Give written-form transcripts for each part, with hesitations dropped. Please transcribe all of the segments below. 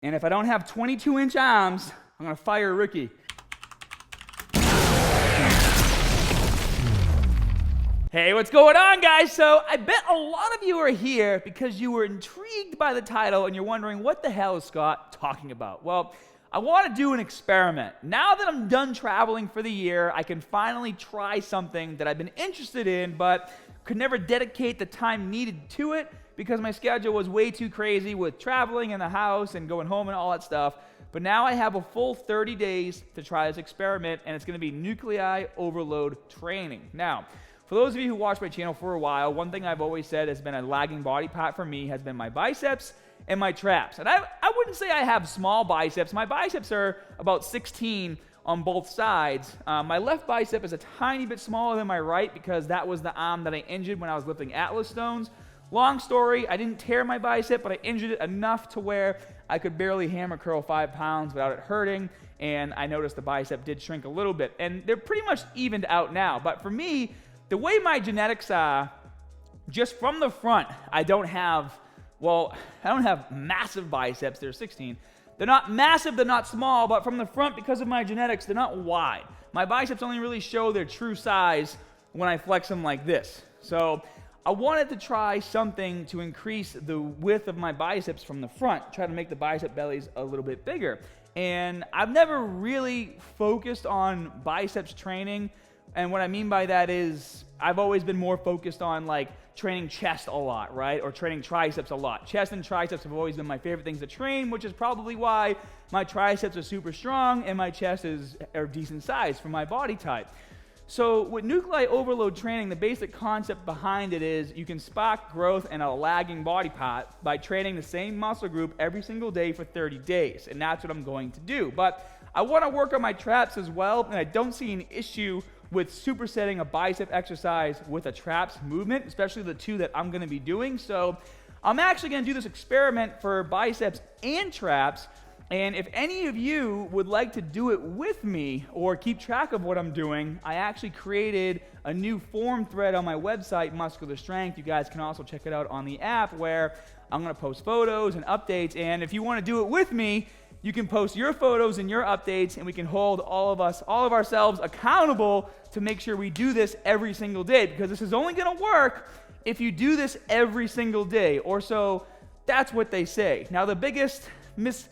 And if I don't have 22-inch arms, I'm going to fire Ricky. Hey, what's going on, guys? So I bet a lot of you are here because you were intrigued by the title and you're wondering, what the hell is Scott talking about? Well, I want to do an experiment. Now that I'm done traveling for the year, I can finally try something that I've been interested in, but could never dedicate the time needed to it because my schedule was way too crazy with traveling in the house and going home and all that stuff. But now I have a full 30 days to try this experiment, and it's going to be nuclei overload training. Now, for those of you who watch my channel for a while, one thing I've always said has been a lagging body part for me has been my biceps and my traps. And I wouldn't say I have small biceps. My biceps are about 16 on both sides. My left bicep is a tiny bit smaller than my right because that was the arm that I injured when I was lifting Atlas stones. Long story, I didn't tear my bicep, but I injured it enough to where I could barely hammer curl 5 pounds without it hurting, and I noticed the bicep did shrink a little bit. And they're pretty much evened out now. But for me, the way my genetics are, just from the front, I don't have massive biceps. They're 16. They're not massive, they're not small, but from the front, because of my genetics, they're not wide. My biceps only really show their true size when I flex them like this. So I wanted to try something to increase the width of my biceps from the front, try to make the bicep bellies a little bit bigger. And I've never really focused on biceps training. And what I mean by that is I've always been more focused on like training chest a lot, right? Or training triceps a lot. Chest and triceps have always been my favorite things to train, which is probably why my triceps are super strong and my chest are decent size for my body type. So with nuclei overload training, the basic concept behind it is you can spark growth in a lagging body part by training the same muscle group every single day for 30 days. And that's what I'm going to do. But I want to work on my traps as well, and I don't see an issue with supersetting a bicep exercise with a traps movement, especially the two that I'm going to be doing. So I'm actually going to do this experiment for biceps and traps. And if any of you would like to do it with me or keep track of what I'm doing, I actually created a new forum thread on my website, Muscular Strength. You guys can also check it out on the app where I'm going to post photos and updates. And if you want to do it with me, you can post your photos and your updates, and we can hold all of ourselves accountable to make sure we do this every single day, because this is only going to work if you do this every single day, or so that's what they say. Now, the biggest what's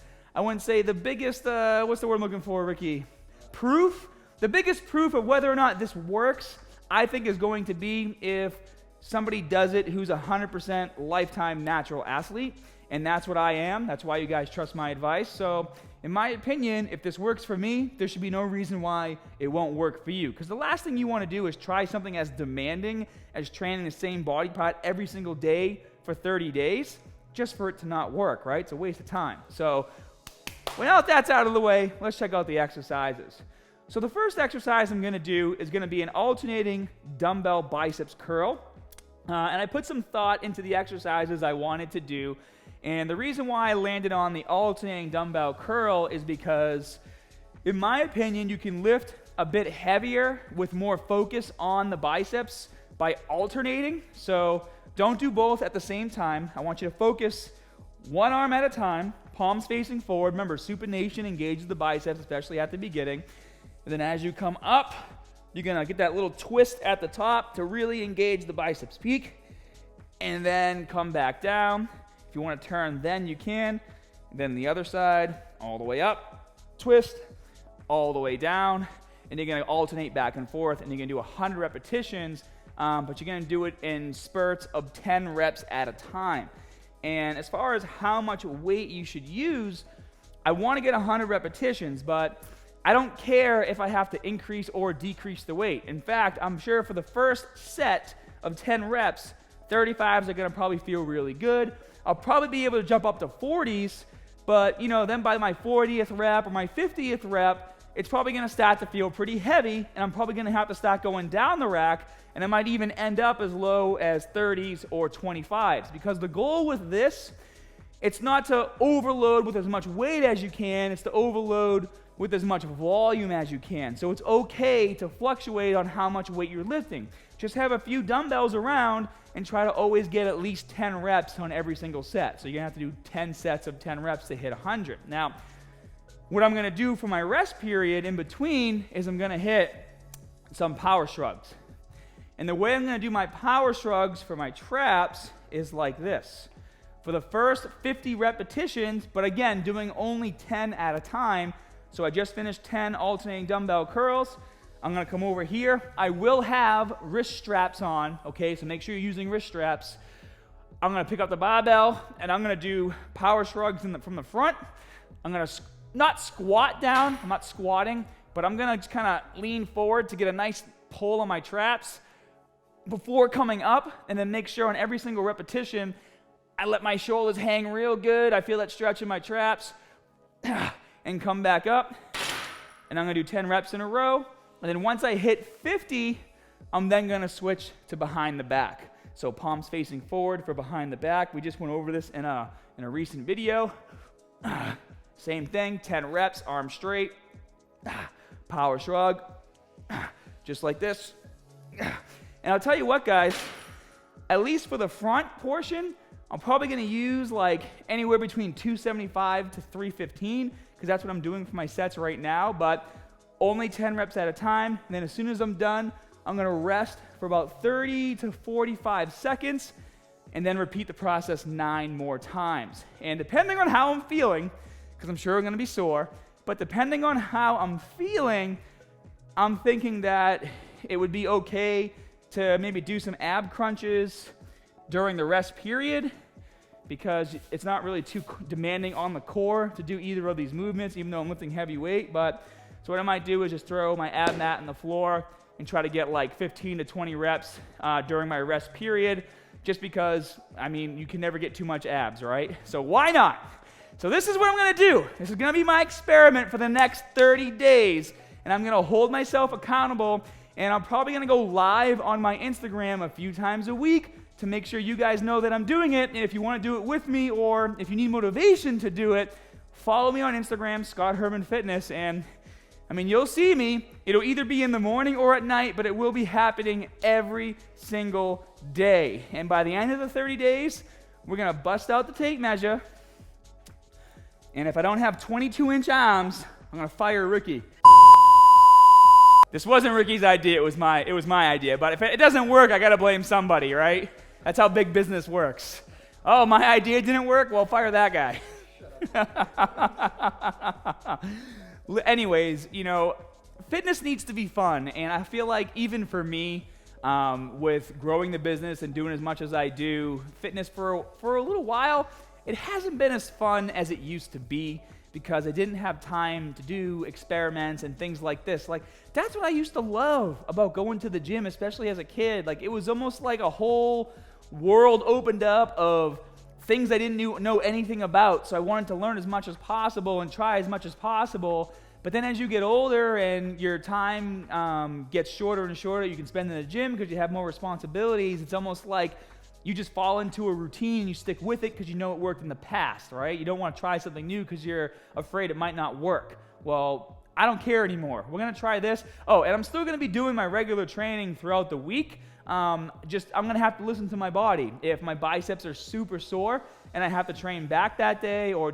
the word I'm looking for, Ricky? Proof? The biggest proof of whether or not this works, I think, is going to be if somebody does it who's 100% lifetime natural athlete. And that's what I am. That's why you guys trust my advice. So, in my opinion, if this works for me, there should be no reason why it won't work for you. Because the last thing you want to do is try something as demanding as training the same body part every single day for 30 days just for it to not work, right? It's a waste of time. So, well, now that that's out of the way, let's check out the exercises. So the first exercise I'm going to do is going to be an alternating dumbbell biceps curl. And I put some thought into the exercises I wanted to do. And the reason why I landed on the alternating dumbbell curl is because, in my opinion, you can lift a bit heavier with more focus on the biceps by alternating. So don't do both at the same time. I want you to focus one arm at a time, palms facing forward. Remember, supination engages the biceps, especially at the beginning. And then as you come up, you're going to get that little twist at the top to really engage the biceps peak. And then come back down. If you want to turn, then you can. Then the other side, all the way up, twist, all the way down, and you're going to alternate back and forth, and you're going to do 100 repetitions, but you're going to do it in spurts of 10 reps at a time. And as far as how much weight you should use, I want to get 100 repetitions, but I don't care if I have to increase or decrease the weight. In fact, I'm sure for the first set of 10 reps, 35s are going to probably feel really good. I'll probably be able to jump up to 40s, but then by my 40th rep or my 50th rep, it's probably going to start to feel pretty heavy, and I'm probably going to have to start going down the rack, and I might even end up as low as 30s or 25s, because the goal with this, it's not to overload with as much weight as you can, it's to overload with as much volume as you can. So it's okay to fluctuate on how much weight you're lifting. Just have a few dumbbells around and try to always get at least 10 reps on every single set. So you're going to have to do 10 sets of 10 reps to hit 100. Now, what I'm going to do for my rest period in between is I'm going to hit some power shrugs. And the way I'm going to do my power shrugs for my traps is like this. For the first 50 repetitions, but again, doing only 10 at a time. So I just finished 10 alternating dumbbell curls. I'm going to come over here. I will have wrist straps on, okay? So make sure you're using wrist straps. I'm going to pick up the barbell, and I'm going to do power shrugs from the front. I'm going to not squat down. I'm not squatting, but I'm going to just kind of lean forward to get a nice pull on my traps before coming up, and then make sure on every single repetition, I let my shoulders hang real good. I feel that stretch in my traps, and come back up. And I'm going to do 10 reps in a row. And then once I hit 50, I'm then going to switch to behind the back. So palms facing forward for behind the back. We just went over this in a recent video. Same thing, 10 reps, arms straight. Power shrug. Just like this. And I'll tell you what, guys, at least for the front portion, I'm probably going to use like anywhere between 275 to 315, because that's what I'm doing for my sets right now, but only 10 reps at a time. And then as soon as I'm done, I'm going to rest for about 30 to 45 seconds, and then repeat the process 9 more times. And depending on how I'm feeling, because I'm sure I'm going to be sore, but depending on how I'm feeling, I'm thinking that it would be okay to maybe do some ab crunches during the rest period, because it's not really too demanding on the core to do either of these movements, even though I'm lifting heavy weight. But so what I might do is just throw my ab mat on the floor and try to get like 15 to 20 reps during my rest period, just because, I mean, you can never get too much abs, right? So why not? So this is what I'm going to do. This is going to be my experiment for the next 30 days, and I'm going to hold myself accountable, and I'm probably going to go live on my Instagram a few times a week to make sure you guys know that I'm doing it. And if you want to do it with me, or if you need motivation to do it, follow me on Instagram, Scott Herman Fitness, and I mean, you'll see me. It'll either be in the morning or at night, but it will be happening every single day. And by the end of the 30 days, we're going to bust out the tape measure. And if I don't have 22-inch arms, I'm going to fire Ricky. This wasn't Ricky's idea. It was my idea. But if it doesn't work, I got to blame somebody, right? That's how big business works. Oh, my idea didn't work? Well, fire that guy. Anyways, you know, fitness needs to be fun, and I feel like even for me, with growing the business and doing as much as I do, fitness for a little while, it hasn't been as fun as it used to be, because I didn't have time to do experiments and things like this. Like, that's what I used to love about going to the gym, especially as a kid. Like, it was almost like a whole world opened up of things I didn't know anything about. So I wanted to learn as much as possible and try as much as possible. But then as you get older and your time gets shorter and shorter, you can spend in the gym because you have more responsibilities. It's almost like you just fall into a routine and you stick with it because you know it worked in the past, right? You don't want to try something new because you're afraid it might not work. Well, I don't care anymore. We're going to try this. Oh, and I'm still going to be doing my regular training throughout the week. I'm going to have to listen to my body. If my biceps are super sore and I have to train back that day or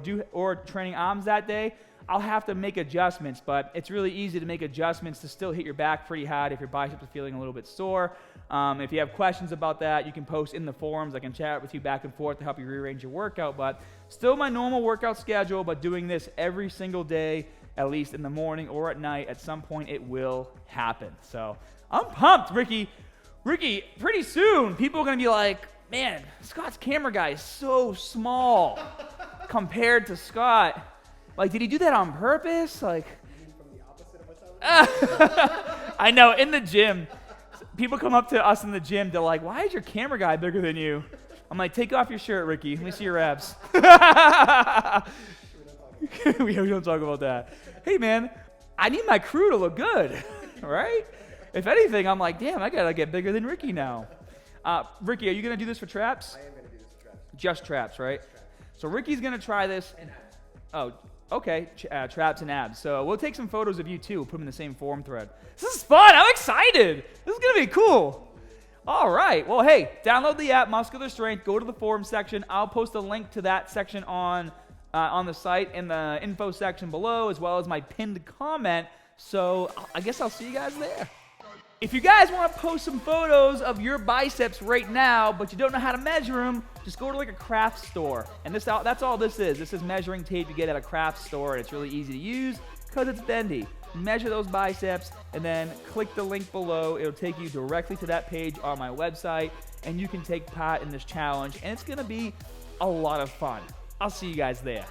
training arms that day, I'll have to make adjustments. But it's really easy to make adjustments to still hit your back pretty hard if your biceps are feeling a little bit sore. If you have questions about that, you can post in the forums. I can chat with you back and forth to help you rearrange your workout. But still my normal workout schedule, but doing this every single day, at least in the morning or at night. At some point it will happen. So I'm pumped, Ricky. Ricky, pretty soon, people are going to be like, man, Scott's camera guy is so small compared to Scott. Like, did he do that on purpose? Like, you mean from the opposite of what's out? I know, in the gym, people come up to us in the gym, they're like, why is your camera guy bigger than you? I'm like, take off your shirt, Ricky. Let me see your abs. We don't talk about that. Hey, man, I need my crew to look good, right? If anything, I'm like, damn, I got to get bigger than Ricky now. Ricky, are you going to do this for traps? I am going to do this for traps. Just traps, right? Just traps. So Ricky's going to try this. And abs. Oh, okay. Traps and abs. So we'll take some photos of you, too. We'll put them in the same forum thread. This is fun. I'm excited. This is going to be cool. All right. Well, hey, download the app, Muscular Strength. Go to the forum section. I'll post a link to that section on the site in the info section below, as well as my pinned comment. So I guess I'll see you guys there. If you guys want to post some photos of your biceps right now, but you don't know how to measure them, just go to like a craft store. And that's all this is. This is measuring tape you get at a craft store, and it's really easy to use because it's bendy. Measure those biceps, and then click the link below. It'll take you directly to that page on my website, and you can take part in this challenge, and it's going to be a lot of fun. I'll see you guys there.